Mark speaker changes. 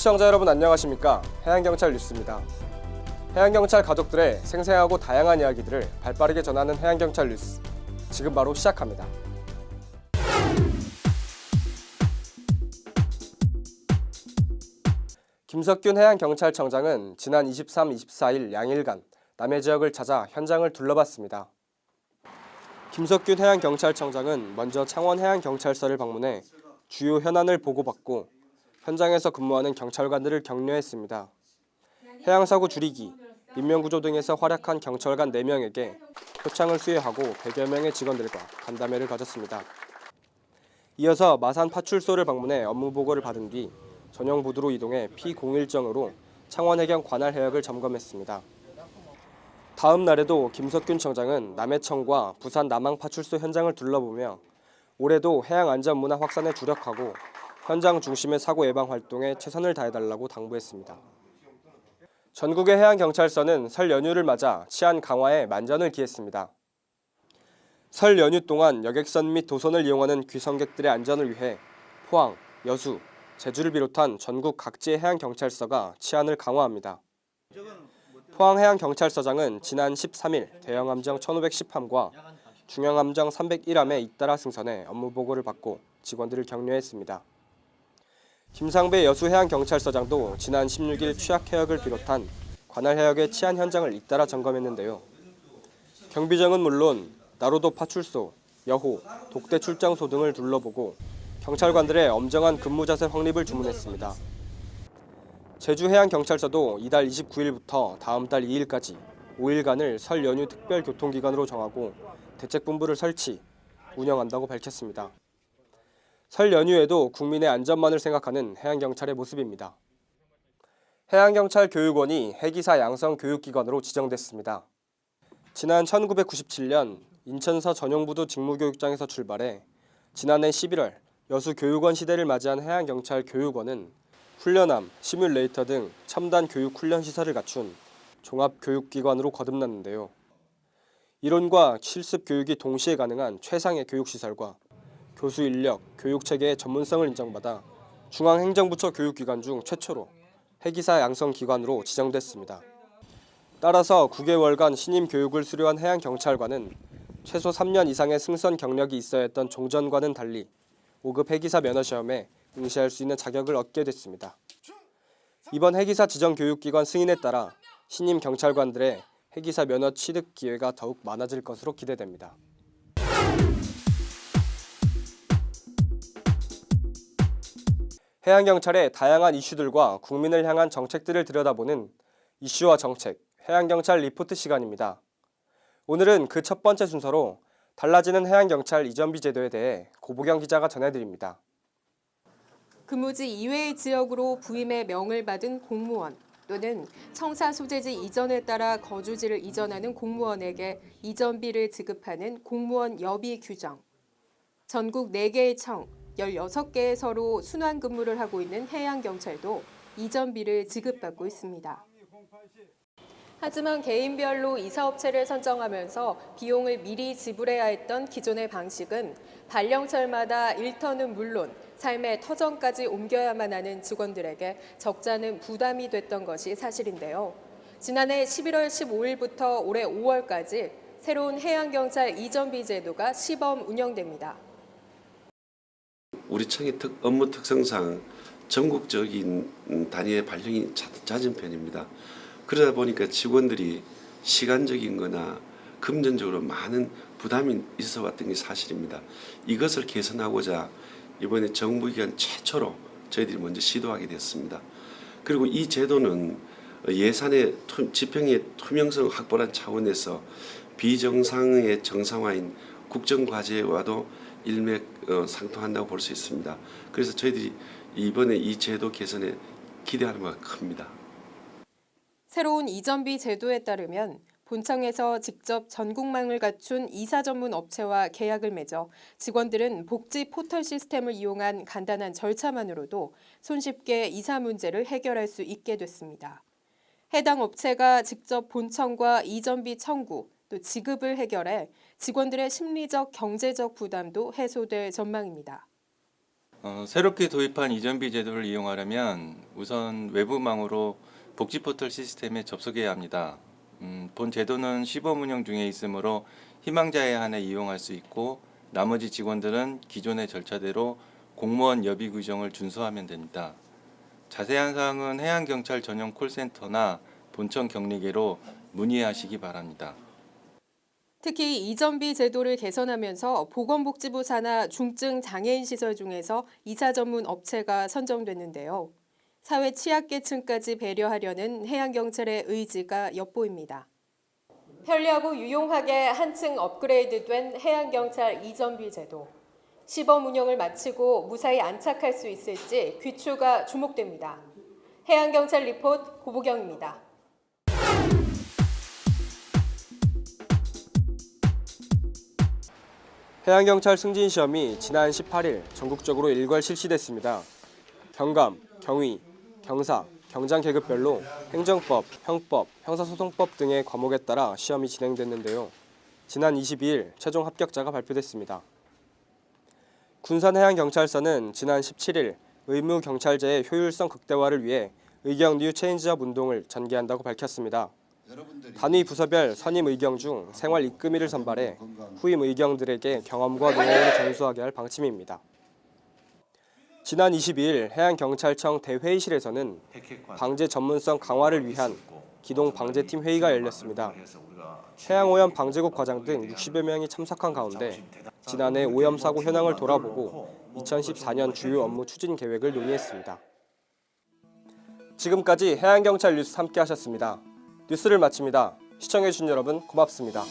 Speaker 1: 시청자 여러분 안녕하십니까? 해양경찰 뉴스입니다. 해양경찰 가족들의 생생하고 다양한 이야기들을 발빠르게 전하는 해양경찰 뉴스. 지금 바로 시작합니다. 김석균 해양경찰청장은 지난 23, 24일 양일간 남해 지역을 찾아 현장을 둘러봤습니다. 김석균 해양경찰청장은 먼저 창원 해양경찰서를 방문해 주요 현안을 보고받고 현장에서 근무하는 경찰관들을 격려했습니다. 해양사고 줄이기, 인명구조 등에서 활약한 경찰관 4명에게 표창을 수여하고 100여 명의 직원들과 간담회를 가졌습니다. 이어서 마산 파출소를 방문해 업무 보고를 받은 뒤 전용 부두로 이동해 P01정으로 창원해경 관할 해역을 점검했습니다. 다음 날에도 김석균 청장은 남해청과 부산 남항파출소 현장을 둘러보며 올해도 해양안전 문화 확산에 주력하고 현장 중심의 사고 예방 활동에 최선을 다해달라고 당부했습니다. 전국의 해양경찰서는 설 연휴를 맞아 치안 강화에 만전을 기했습니다. 설 연휴 동안 여객선 및 도선을 이용하는 귀성객들의 안전을 위해 포항, 여수, 제주를 비롯한 전국 각지의 해양경찰서가 치안을 강화합니다. 포항해양경찰서장은 지난 13일 대형함정 1510함과 중형함정 301함에 잇따라 승선해 업무 보고를 받고 직원들을 격려했습니다. 김상배 여수해양경찰서장도 지난 16일 취약해역을 비롯한 관할 해역의 치안 현장을 잇따라 점검했는데요. 경비정은 물론 나로도 파출소, 여호, 독대 출장소 등을 둘러보고 경찰관들의 엄정한 근무 자세 확립을 주문했습니다. 제주해양경찰서도 이달 29일부터 다음 달 2일까지 5일간을 설 연휴 특별 교통기간으로 정하고 대책본부를 설치, 운영한다고 밝혔습니다. 설 연휴에도 국민의 안전만을 생각하는 해양경찰의 모습입니다. 해양경찰 교육원이 해기사 양성 교육기관으로 지정됐습니다. 지난 1997년 인천서 전용부두 직무교육장에서 출발해 지난해 11월 여수교육원 시대를 맞이한 해양경찰 교육원은 훈련함, 시뮬레이터 등 첨단 교육 훈련 시설을 갖춘 종합교육기관으로 거듭났는데요. 이론과 실습 교육이 동시에 가능한 최상의 교육시설과 교수 인력, 교육체계의 전문성을 인정받아 중앙행정부처 교육기관 중 최초로 해기사 양성기관으로 지정됐습니다. 따라서 9개월간 신임 교육을 수료한 해양경찰관은 최소 3년 이상의 승선 경력이 있어야 했던 종전과는 달리 5급 해기사 면허시험에 응시할 수 있는 자격을 얻게 됐습니다. 이번 해기사 지정교육기관 승인에 따라 신임 경찰관들의 해기사 면허 취득 기회가 더욱 많아질 것으로 기대됩니다. 해양경찰의 다양한 이슈들과 국민을 향한 정책들을 들여다보는 이슈와 정책, 해양경찰 리포트 시간입니다. 오늘은 그 첫 번째 순서로 달라지는 해양경찰 이전비 제도에 대해 고보경 기자가 전해드립니다.
Speaker 2: 근무지 이외의 지역으로 부임의 명을 받은 공무원 또는 청사 소재지 이전에 따라 거주지를 이전하는 공무원에게 이전비를 지급하는 공무원 여비 규정. 전국 4개의 청, 16개의 서로 순환 근무를 하고 있는 해양경찰도 이전비를 지급받고 있습니다. 하지만 개인별로 이사업체를 선정하면서 비용을 미리 지불해야 했던 기존의 방식은 발령철마다 일터는 물론 삶의 터전까지 옮겨야만 하는 직원들에게 적잖은 부담이 됐던 것이 사실인데요. 지난해 11월 15일부터 올해 5월까지 새로운 해양경찰 이전비 제도가 시범 운영됩니다.
Speaker 3: 우리 청의 업무 특성상 전국적인 단위의 발령이 잦은 편입니다. 그러다 보니까 직원들이 시간적인 거나 금전적으로 많은 부담이 있어 왔던 게 사실입니다. 이것을 개선하고자 이번에 정부기관 최초로 저희들이 먼저 시도하게 됐습니다. 그리고 이 제도는 예산의 집행의 투명성 확보란 차원에서 비정상의 정상화인 국정과제와도 일맥상통한다고 볼 수 있습니다. 그래서 저희들이 이번에 이 제도 개선에 기대하는 바가 큽니다.
Speaker 2: 새로운 이전비 제도에 따르면 본청에서 직접 전국망을 갖춘 이사 전문 업체와 계약을 맺어 직원들은 복지 포털 시스템을 이용한 간단한 절차만으로도 손쉽게 이사 문제를 해결할 수 있게 됐습니다. 해당 업체가 직접 본청과 이전비 청구, 또 지급을 해결해 직원들의 심리적, 경제적 부담도 해소될 전망입니다.
Speaker 4: 새롭게 도입한 이전비 제도를 이용하려면 우선 외부망으로 복지포털 시스템에 접속해야 합니다. 본 제도는 시범 운영 중에 있으므로 희망자에 한해 이용할 수 있고 나머지 직원들은 기존의 절차대로 공무원 여비 규정을 준수하면 됩니다. 자세한 사항은 해양경찰 전용 콜센터나 본청 격리계로 문의하시기 바랍니다.
Speaker 2: 특히 이전비 제도를 개선하면서 보건복지부 산하 중증 장애인 시설 중에서 이사 전문 업체가 선정됐는데요. 사회 취약계층까지 배려하려는 해양경찰의 의지가 엿보입니다. 편리하고 유용하게 한층 업그레이드된 해양경찰 이전비 제도. 시범 운영을 마치고 무사히 안착할 수 있을지 귀추가 주목됩니다. 해양경찰 리포트 고보경입니다.
Speaker 1: 해양경찰 승진 시험이 지난 18일 전국적으로 일괄 실시됐습니다. 경감, 경위, 경사, 경장 계급별로 행정법, 형법, 형사소송법 등의 과목에 따라 시험이 진행됐는데요. 지난 22일 최종 합격자가 발표됐습니다. 군산해양경찰서는 지난 17일 의무경찰제의 효율성 극대화를 위해 의경 뉴 체인지업 운동을 전개한다고 밝혔습니다. 단위 부서별 선임 의경 중 생활 입금일을 선발해 후임 의경들에게 경험과 노하우를 전수하게 할 방침입니다. 지난 22일 해양경찰청 대회의실에서는 방제 전문성 강화를 위한 기동 방제팀 회의가 열렸습니다. 해양오염 방제국 과장 등 60여 명이 참석한 가운데 지난해 오염 사고 현황을 돌아보고 2014년 주요 업무 추진 계획을 논의했습니다. 지금까지 해양경찰 뉴스 함께 하셨습니다. 뉴스를 마칩니다. 시청해주신 여러분 고맙습니다.